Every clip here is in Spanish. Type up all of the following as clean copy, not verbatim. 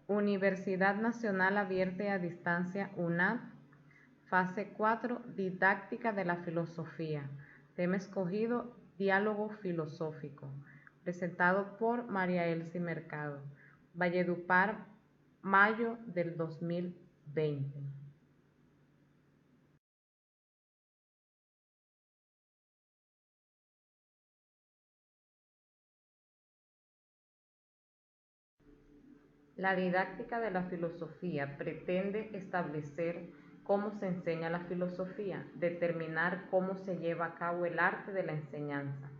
Universidad Nacional Abierta y a Distancia UNAD, fase 4, Didáctica de la Filosofía. Tema escogido, Diálogo Filosófico. Presentado por María Elsie Mercado. Valledupar, mayo del 2020. La didáctica de la filosofía pretende establecer cómo se enseña la filosofía, determinar cómo se lleva a cabo el arte de la enseñanza,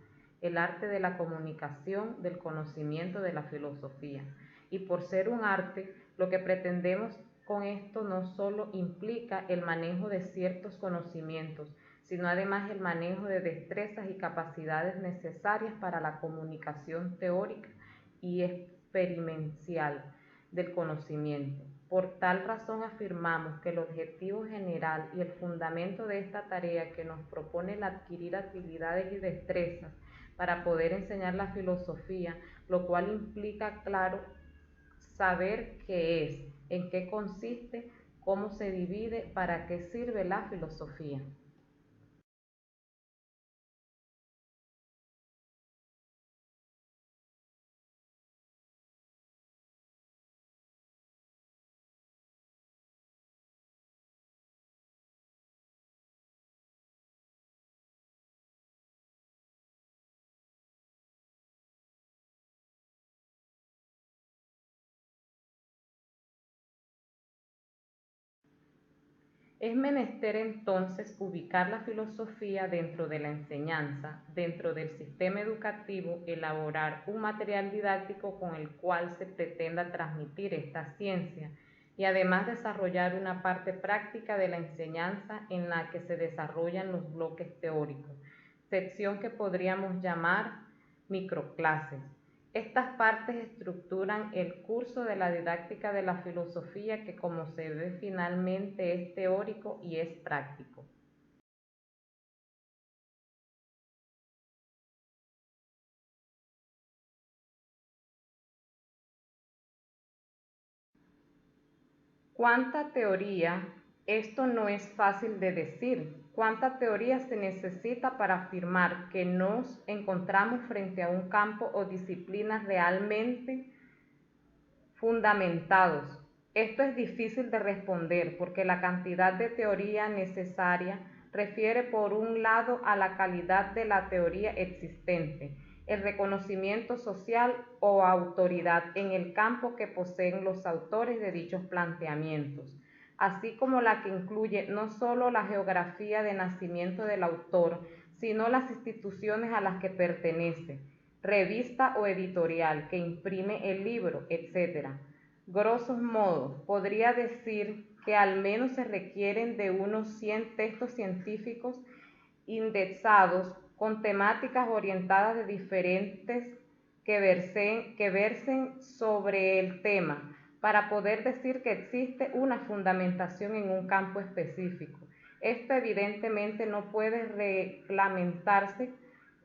el arte de la comunicación, del conocimiento de la filosofía. Y por ser un arte, lo que pretendemos con esto no solo implica el manejo de ciertos conocimientos, sino además el manejo de destrezas y capacidades necesarias para la comunicación teórica y experiencial del conocimiento. Por tal razón afirmamos que el objetivo general y el fundamento de esta tarea que nos propone el adquirir habilidades y destrezas para poder enseñar la filosofía, lo cual implica, claro, saber qué es, en qué consiste, cómo se divide, para qué sirve la filosofía. Es menester entonces ubicar la filosofía dentro de la enseñanza, dentro del sistema educativo, elaborar un material didáctico con el cual se pretenda transmitir esta ciencia y además desarrollar una parte práctica de la enseñanza en la que se desarrollan los bloques teóricos, sección que podríamos llamar microclases. Estas partes estructuran el curso de la didáctica de la filosofía que, como se ve, finalmente es teórico y es práctico. ¿Cuánta teoría? Esto no es fácil de decir. ¿Cuánta teoría se necesita para afirmar que nos encontramos frente a un campo o disciplinas realmente fundamentados? Esto es difícil de responder porque la cantidad de teoría necesaria refiere por un lado a la calidad de la teoría existente, el reconocimiento social o autoridad en el campo que poseen los autores de dichos planteamientos, así como la que incluye no solo la geografía de nacimiento del autor, sino las instituciones a las que pertenece, revista o editorial que imprime el libro, etc. Grosso modo, podría decir que al menos se requieren de unos 100 textos científicos indexados con temáticas orientadas de diferentes que versen sobre el tema, para poder decir que existe una fundamentación en un campo específico. Esto evidentemente no puede reglamentarse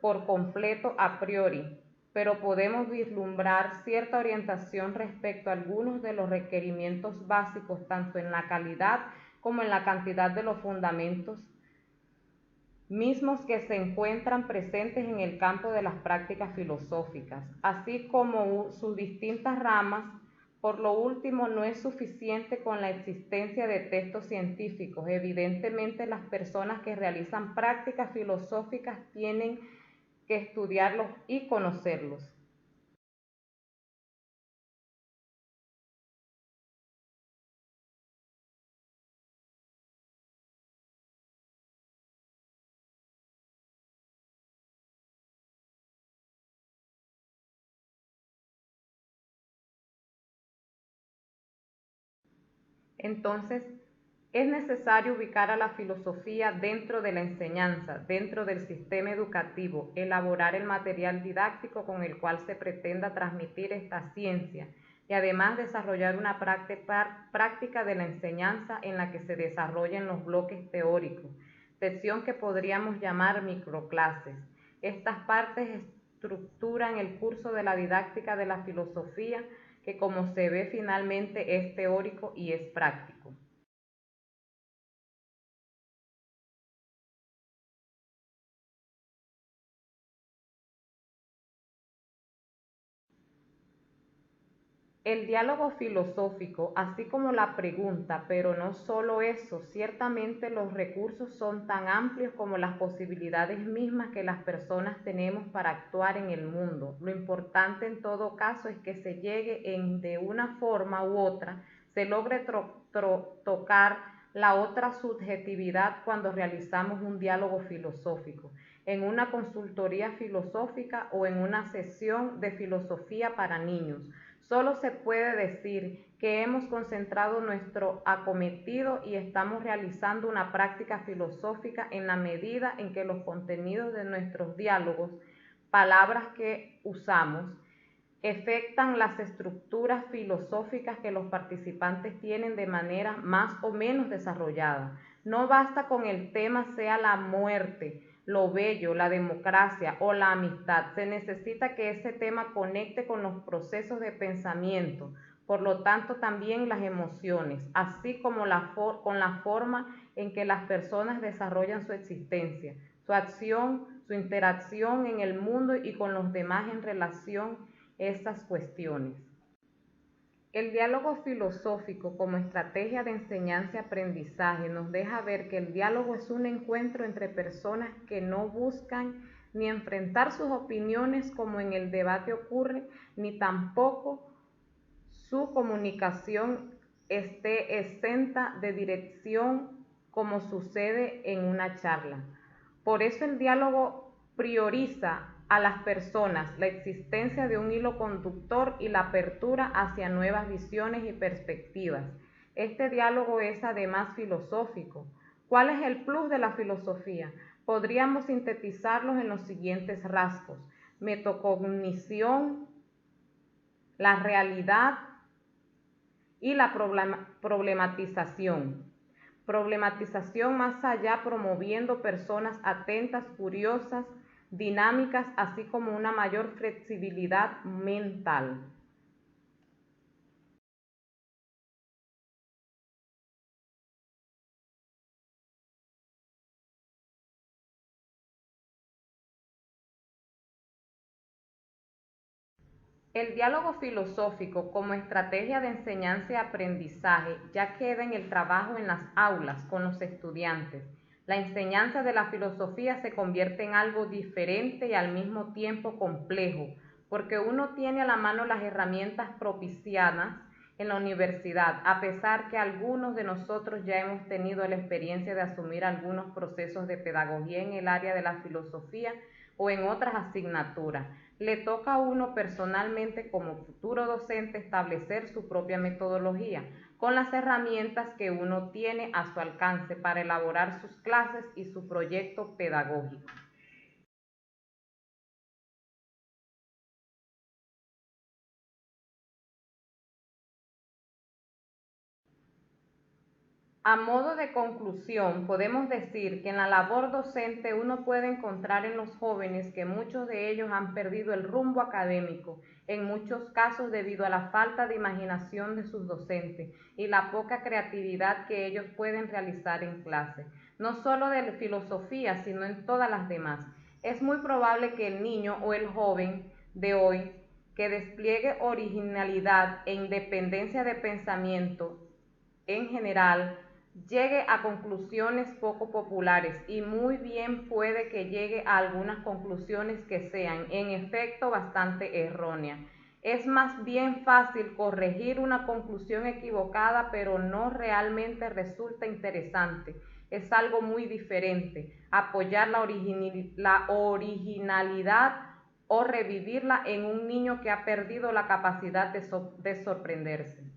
por completo a priori, pero podemos vislumbrar cierta orientación respecto a algunos de los requerimientos básicos, tanto en la calidad como en la cantidad de los fundamentos mismos que se encuentran presentes en el campo de las prácticas filosóficas, así como sus distintas ramas. Por lo último, no es suficiente con la existencia de textos científicos. Evidentemente, las personas que realizan prácticas filosóficas tienen que estudiarlos y conocerlos. Entonces, es necesario ubicar a la filosofía dentro de la enseñanza, dentro del sistema educativo, elaborar el material didáctico con el cual se pretenda transmitir esta ciencia y además desarrollar una práctica de la enseñanza en la que se desarrollen los bloques teóricos, sección que podríamos llamar microclases. Estas partes estructuran el curso de la didáctica de la filosofía que, como se ve finalmente, es teórico y es práctico. El diálogo filosófico, así como la pregunta, pero no solo eso, ciertamente los recursos son tan amplios como las posibilidades mismas que las personas tenemos para actuar en el mundo. Lo importante en todo caso es que se llegue de una forma u otra, se logre tocar la otra subjetividad cuando realizamos un diálogo filosófico, en una consultoría filosófica o en una sesión de filosofía para niños. Solo se puede decir que hemos concentrado nuestro acometido y estamos realizando una práctica filosófica en la medida en que los contenidos de nuestros diálogos, palabras que usamos, afectan las estructuras filosóficas que los participantes tienen de manera más o menos desarrollada. No basta con el tema sea la muerte, lo bello, la democracia o la amistad. Se necesita que ese tema conecte con los procesos de pensamiento, por lo tanto también las emociones, así como con la forma en que las personas desarrollan su existencia, su acción, su interacción en el mundo y con los demás en relación a estas cuestiones. El diálogo filosófico como estrategia de enseñanza y aprendizaje nos deja ver que el diálogo es un encuentro entre personas que no buscan ni enfrentar sus opiniones como en el debate ocurre, ni tampoco su comunicación esté exenta de dirección como sucede en una charla. Por eso el diálogo prioriza a las personas, la existencia de un hilo conductor y la apertura hacia nuevas visiones y perspectivas. Este diálogo es además filosófico. ¿Cuál es el plus de la filosofía? Podríamos sintetizarlos en los siguientes rasgos: metacognición, la realidad y la problematización. Problematización más allá, promoviendo personas atentas, curiosas, dinámicas, así como una mayor flexibilidad mental. El diálogo filosófico como estrategia de enseñanza y aprendizaje ya queda en el trabajo en las aulas con los estudiantes. La enseñanza de la filosofía se convierte en algo diferente y al mismo tiempo complejo, porque uno tiene a la mano las herramientas propiciadas en la universidad, a pesar que algunos de nosotros ya hemos tenido la experiencia de asumir algunos procesos de pedagogía en el área de la filosofía o en otras asignaturas. Le toca a uno personalmente como futuro docente establecer su propia metodología con las herramientas que uno tiene a su alcance para elaborar sus clases y su proyecto pedagógico. A modo de conclusión, podemos decir que en la labor docente uno puede encontrar en los jóvenes que muchos de ellos han perdido el rumbo académico, en muchos casos debido a la falta de imaginación de sus docentes y la poca creatividad que ellos pueden realizar en clase, no solo de filosofía, sino en todas las demás. Es muy probable que el niño o el joven de hoy que despliegue originalidad e independencia de pensamiento en general llegue a conclusiones poco populares y muy bien puede que llegue a algunas conclusiones que sean en efecto bastante erróneas. Es más bien fácil corregir una conclusión equivocada, pero no realmente resulta interesante. Es algo muy diferente apoyar la originalidad o revivirla en un niño que ha perdido la capacidad de sorprenderse.